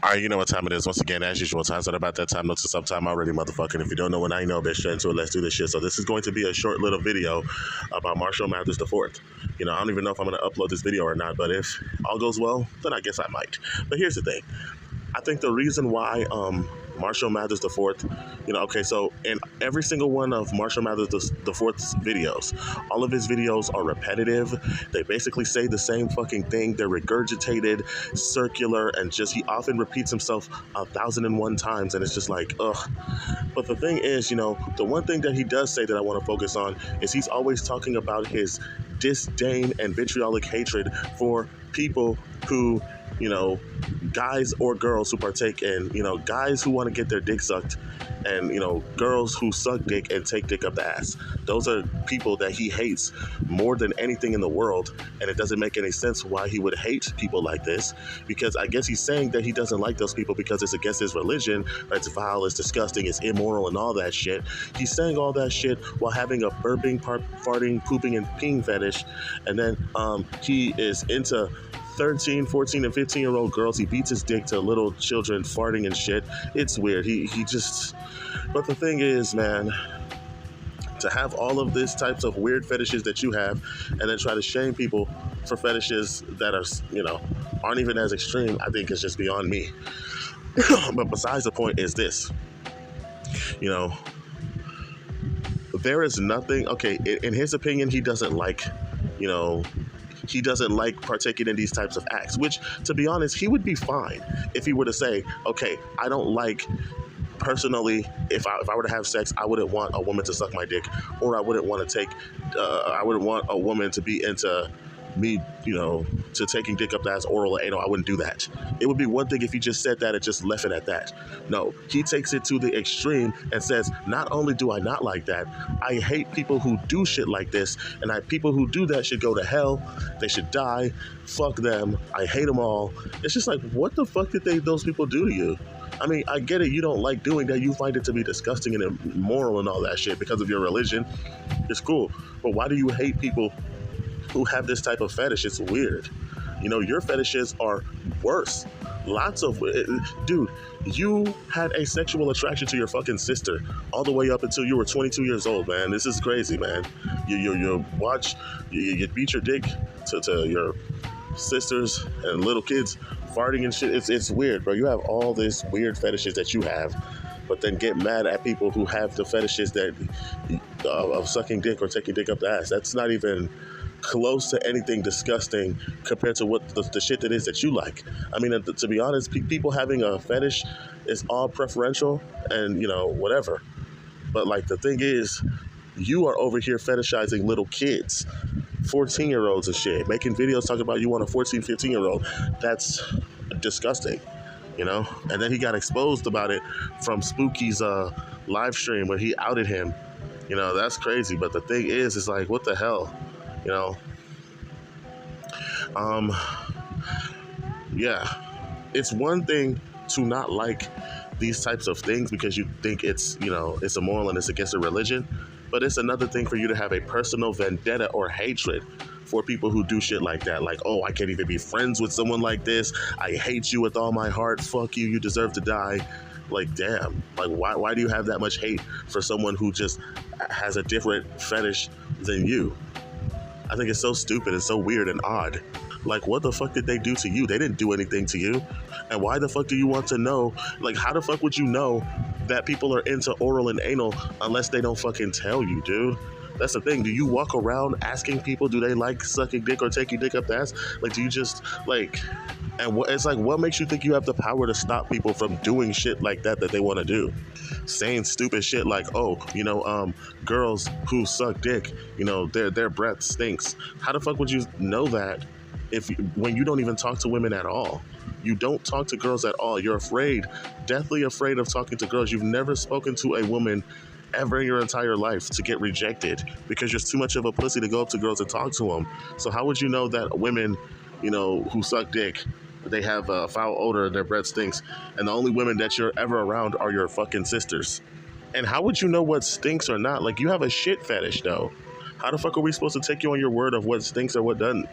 All right, you know what time it is. Once again, as usual, time's not about that time. No, it's sometime already, motherfucking. If you don't know what I know, bitch, straight into it. Let's do this shit. So this is going to be a short little video about Marshall Mathers the Fourth. You know, I don't even know if I'm going to upload this video or not, but if all goes well, then I guess I might. But here's the thing. I think the reason why Marshall Mathers the Fourth, you know, okay, so in every single one of Marshall Mathers the Fourth's videos, all of his videos are repetitive. They basically say the same fucking thing. They're regurgitated, circular, and just he often repeats himself 1,001 times, and it's just like, ugh. But the thing is, you know, the one thing that he does say that I want to focus on is he's always talking about his disdain and vitriolic hatred for people who, you know, guys or girls who partake in, you know, guys who want to get their dick sucked and, you know, girls who suck dick and take dick up the ass. Those are people that he hates more than anything in the world. And it doesn't make any sense why he would hate people like this, because I guess he's saying that he doesn't like those people because it's against his religion, or it's vile, it's disgusting, it's immoral and all that shit. He's saying all that shit while having a burping, farting, pooping, and peeing fetish. And then he is into 13, 14, and 15-year-old girls. He beats his dick to little children farting and shit. It's weird. He just... But the thing is, man, to have all of these types of weird fetishes that you have and then try to shame people for fetishes that are, you know, aren't even as extreme, I think is just beyond me. But besides the point is this. You know, there is nothing... Okay, in his opinion, he doesn't like, you know... He doesn't like partaking in these types of acts, which, to be honest, he would be fine if he were to say, okay, I don't like, personally, if I were to have sex, I wouldn't want a woman to suck my dick, or I wouldn't want a woman to be into me, you know, to taking dick up the ass, oral or anal. I wouldn't do that. It would be one thing if he just said that and just left it at that. No, he takes it to the extreme and says, not only do I not like that, I hate people who do shit like this, and people who do that should go to hell. They should die. Fuck them. I hate them all. It's just like, what the fuck did those people do to you? I mean, I get it. You don't like doing that. You find it to be disgusting and immoral and all that shit because of your religion. It's cool. But why do you hate people who have this type of fetish? It's weird. You know, your fetishes are worse. Lots of... Dude, you had a sexual attraction to your fucking sister all the way up until you were 22 years old, man. This is crazy, man. You beat your dick to your sisters and little kids farting and shit. It's weird, bro. You have all these weird fetishes that you have, but then get mad at people who have the fetishes that of sucking dick or taking dick up the ass. That's not even close to anything disgusting compared to what the shit that is that you like. I mean, to be honest, people having a fetish is all preferential and, you know, whatever. But, like, the thing is, you are over here fetishizing little kids, 14-year-olds and shit, making videos talking about you want a 14, 15-year-old. That's disgusting, you know? And then he got exposed about it from Spooky's live stream where he outed him. You know, that's crazy. But the thing is, it's like, what the hell? You know, yeah, it's one thing to not like these types of things because you think it's, you know, it's immoral and it's against a religion, but it's another thing for you to have a personal vendetta or hatred for people who do shit like that. Like, oh, I can't even be friends with someone like this. I hate you with all my heart. Fuck you. You deserve to die. Like, damn. Like, why do you have that much hate for someone who just has a different fetish than you? I think it's so stupid and so weird and odd. Like, what the fuck did they do to you? They didn't do anything to you. And why the fuck do you want to know? Like, how the fuck would you know that people are into oral and anal unless they don't fucking tell you, dude? That's the thing. Do you walk around asking people, do they like sucking dick or taking dick up the ass? Like, do you just, like... And it's like, what makes you think you have the power to stop people from doing shit like that they want to do? Saying stupid shit like, oh, you know, girls who suck dick, you know, their breath stinks. How the fuck would you know that when you don't even talk to women at all? You don't talk to girls at all. You're afraid, deathly afraid of talking to girls. You've never spoken to a woman ever in your entire life to get rejected because you're too much of a pussy to go up to girls and talk to them. So how would you know that women, you know, who suck dick, they have a foul odor and their breath stinks, and the only women that you're ever around are your fucking sisters? And how would you know what stinks or not? Like, you have a shit fetish, though. How the fuck are we supposed to take you on your word of what stinks or what doesn't?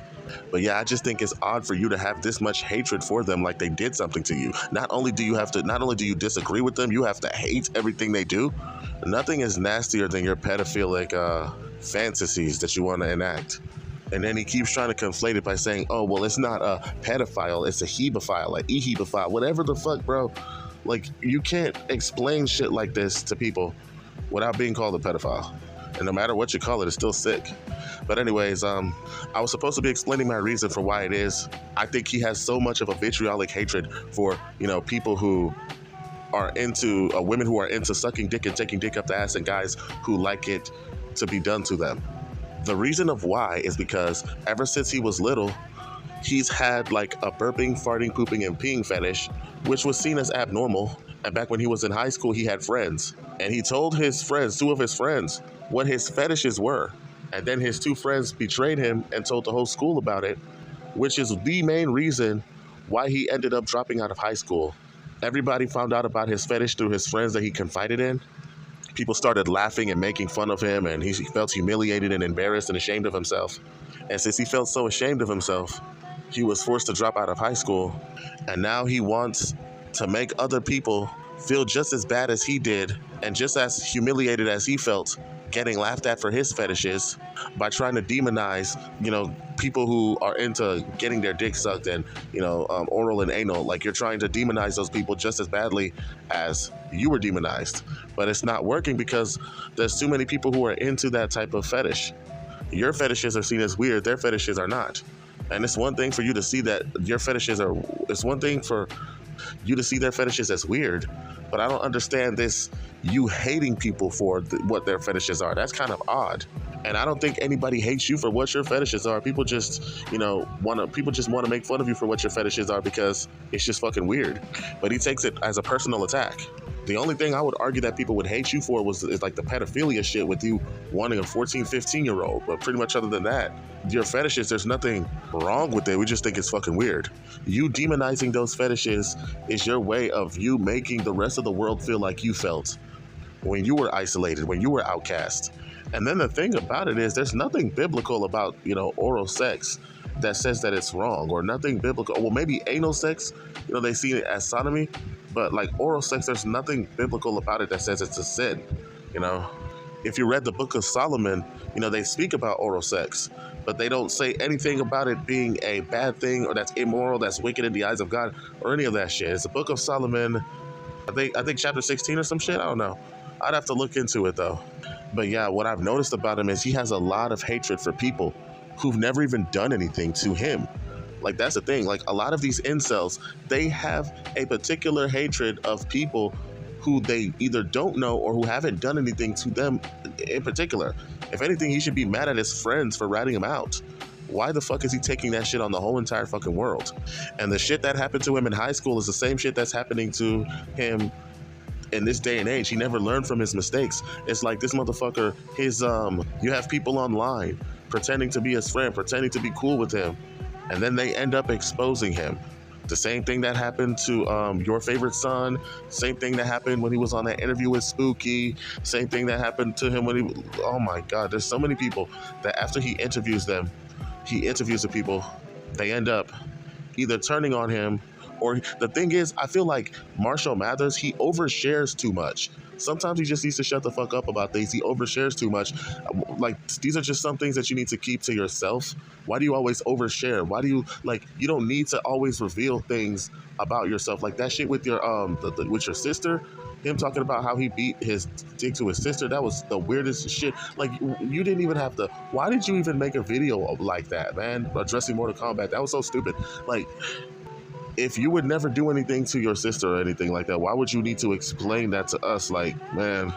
But yeah, I just think it's odd for you to have this much hatred for them, like they did something to you. Not only do you disagree with them, you have to hate everything they do. Nothing is nastier than your pedophilic fantasies that you want to enact. And then he keeps trying to conflate it by saying, oh, well, it's not a pedophile, it's a hebephile, like ehebephile, whatever the fuck, bro. Like, you can't explain shit like this to people without being called a pedophile. And no matter what you call it, it's still sick. But anyways, I was supposed to be explaining my reason for why it is. I think he has so much of a vitriolic hatred for, people who are into, women who are into sucking dick and taking dick up the ass, and guys who like it to be done to them. The reason of why is because ever since he was little, he's had like a burping, farting, pooping, and peeing fetish, which was seen as abnormal. And back when he was in high school, he had friends. And he told his friends, two of his friends, what his fetishes were. And then his two friends betrayed him and told the whole school about it, which is the main reason why he ended up dropping out of high school. Everybody found out about his fetish through his friends that he confided in. People started laughing and making fun of him, and he felt humiliated and embarrassed and ashamed of himself. And since he felt so ashamed of himself, he was forced to drop out of high school. And now he wants to make other people feel just as bad as he did and just as humiliated as he felt getting laughed at for his fetishes by trying to demonize, people who are into getting their dick sucked and, oral and anal. Like, you're trying to demonize those people just as badly as you were demonized. But it's not working because there's too many people who are into that type of fetish. Your fetishes are seen as weird, their fetishes are not. And it's one thing for you to see that it's one thing for you to see their fetishes as weird, but I don't understand this, you hating people for what their fetishes are. That's kind of odd. And I don't think anybody hates you for what your fetishes are. People just, want to make fun of you for what your fetishes are because it's just fucking weird. But he takes it as a personal attack. The only thing I would argue that people would hate you for is like the pedophilia shit with you wanting a 14, 15-year-old. But pretty much other than that, your fetishes, there's nothing wrong with it. We just think it's fucking weird. You demonizing those fetishes is your way of you making the rest of the world feel like you felt when you were isolated, when you were outcast. And then the thing about it is there's nothing biblical about, oral sex that says that it's wrong, or nothing biblical. Well, maybe anal sex, they see it as sodomy, but like oral sex, there's nothing biblical about it that says it's a sin. If you read the book of Solomon, they speak about oral sex, but they don't say anything about it being a bad thing or that's immoral, that's wicked in the eyes of God, or any of that shit. It's the book of Solomon, I think chapter 16 or some shit. I don't know. I'd have to look into it though. But yeah, what I've noticed about him is he has a lot of hatred for people who've never even done anything to him. Like, that's the thing. Like, a lot of these incels, they have a particular hatred of people who they either don't know or who haven't done anything to them in particular. If anything, he should be mad at his friends for ratting him out. Why the fuck is he taking that shit on the whole entire fucking world? And the shit that happened to him in high school is the same shit that's happening to him in this day and age. He never learned from his mistakes. It's like this motherfucker, you have people online pretending to be his friend, pretending to be cool with him, and then they end up exposing him. The same thing that happened to your favorite son, same thing that happened when he was on that interview with Spooky, same thing that happened to him when oh my God, there's so many people that after he interviews the people, they end up either turning on him, or the thing is, I feel like Marshall Mathers, he overshares too much. Sometimes he just needs to shut the fuck up about things. He overshares too much. Like, these are just some things that you need to keep to yourself. Why do you always overshare? Why do you, you don't need to always reveal things about yourself. Like that shit with your with your sister, him talking about how he beat his dick to his sister, that was the weirdest shit. Like, you didn't even have to, why did you even make a video like that, man? Addressing Mortal Kombat, that was so stupid. Like, if you would never do anything to your sister or anything like that, why would you need to explain that to us? Like, man,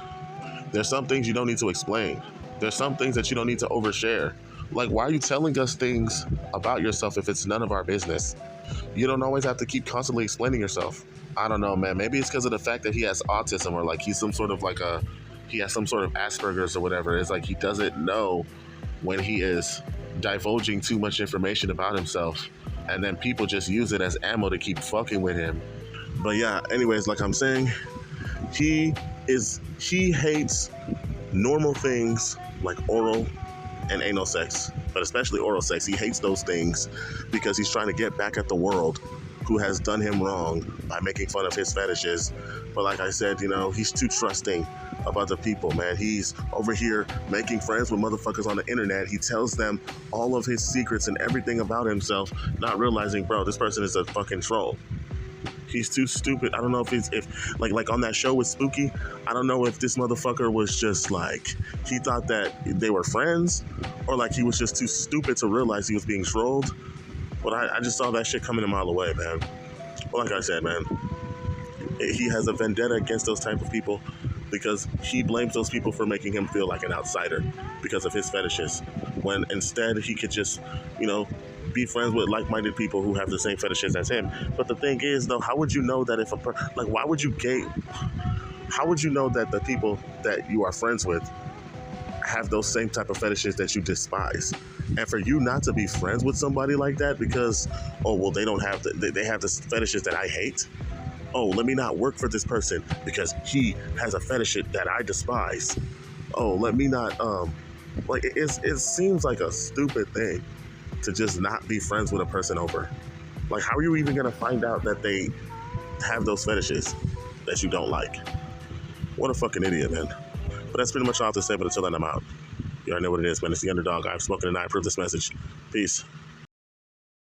there's some things you don't need to explain. There's some things that you don't need to overshare. Like, why are you telling us things about yourself if it's none of our business? You don't always have to keep constantly explaining yourself. I don't know, man. Maybe it's because of the fact that he has autism, or like he's some sort of he has some sort of Asperger's or whatever. It's like he doesn't know when he is divulging too much information about himself. And then people just use it as ammo to keep fucking with him. But yeah, anyways, like I'm saying, he hates normal things like oral, and anal sex, but especially oral sex. He hates those things because he's trying to get back at the world who has done him wrong by making fun of his fetishes. But like I said, he's too trusting of other people, man. He's over here making friends with motherfuckers on the internet. He tells them all of his secrets and everything about himself, not realizing, bro, this person is a fucking troll. He's too stupid. I don't know if like on that show with Spooky, I don't know if this motherfucker was just like, he thought that they were friends, or like he was just too stupid to realize he was being trolled. But I just saw that shit coming a mile away, man. Well, like I said, man, he has a vendetta against those type of people because he blames those people for making him feel like an outsider because of his fetishes, when instead he could just, be friends with like-minded people who have the same fetishes as him. But the thing is, though, how would you know that how would you know that the people that you are friends with have those same type of fetishes that you despise? And for you not to be friends with somebody like that because, oh, well, they have the fetishes that I hate. Oh, let me not work for this person because he has a fetish that I despise. Oh, let me not, it seems like a stupid thing to just not be friends with a person over. Like, how are you even going to find out that they have those fetishes that you don't like? What a fucking idiot, man. But that's pretty much all I have to say, but until then, I'm out. You already know what it is, man. It's the underdog. I've spoken and I approve this message. Peace.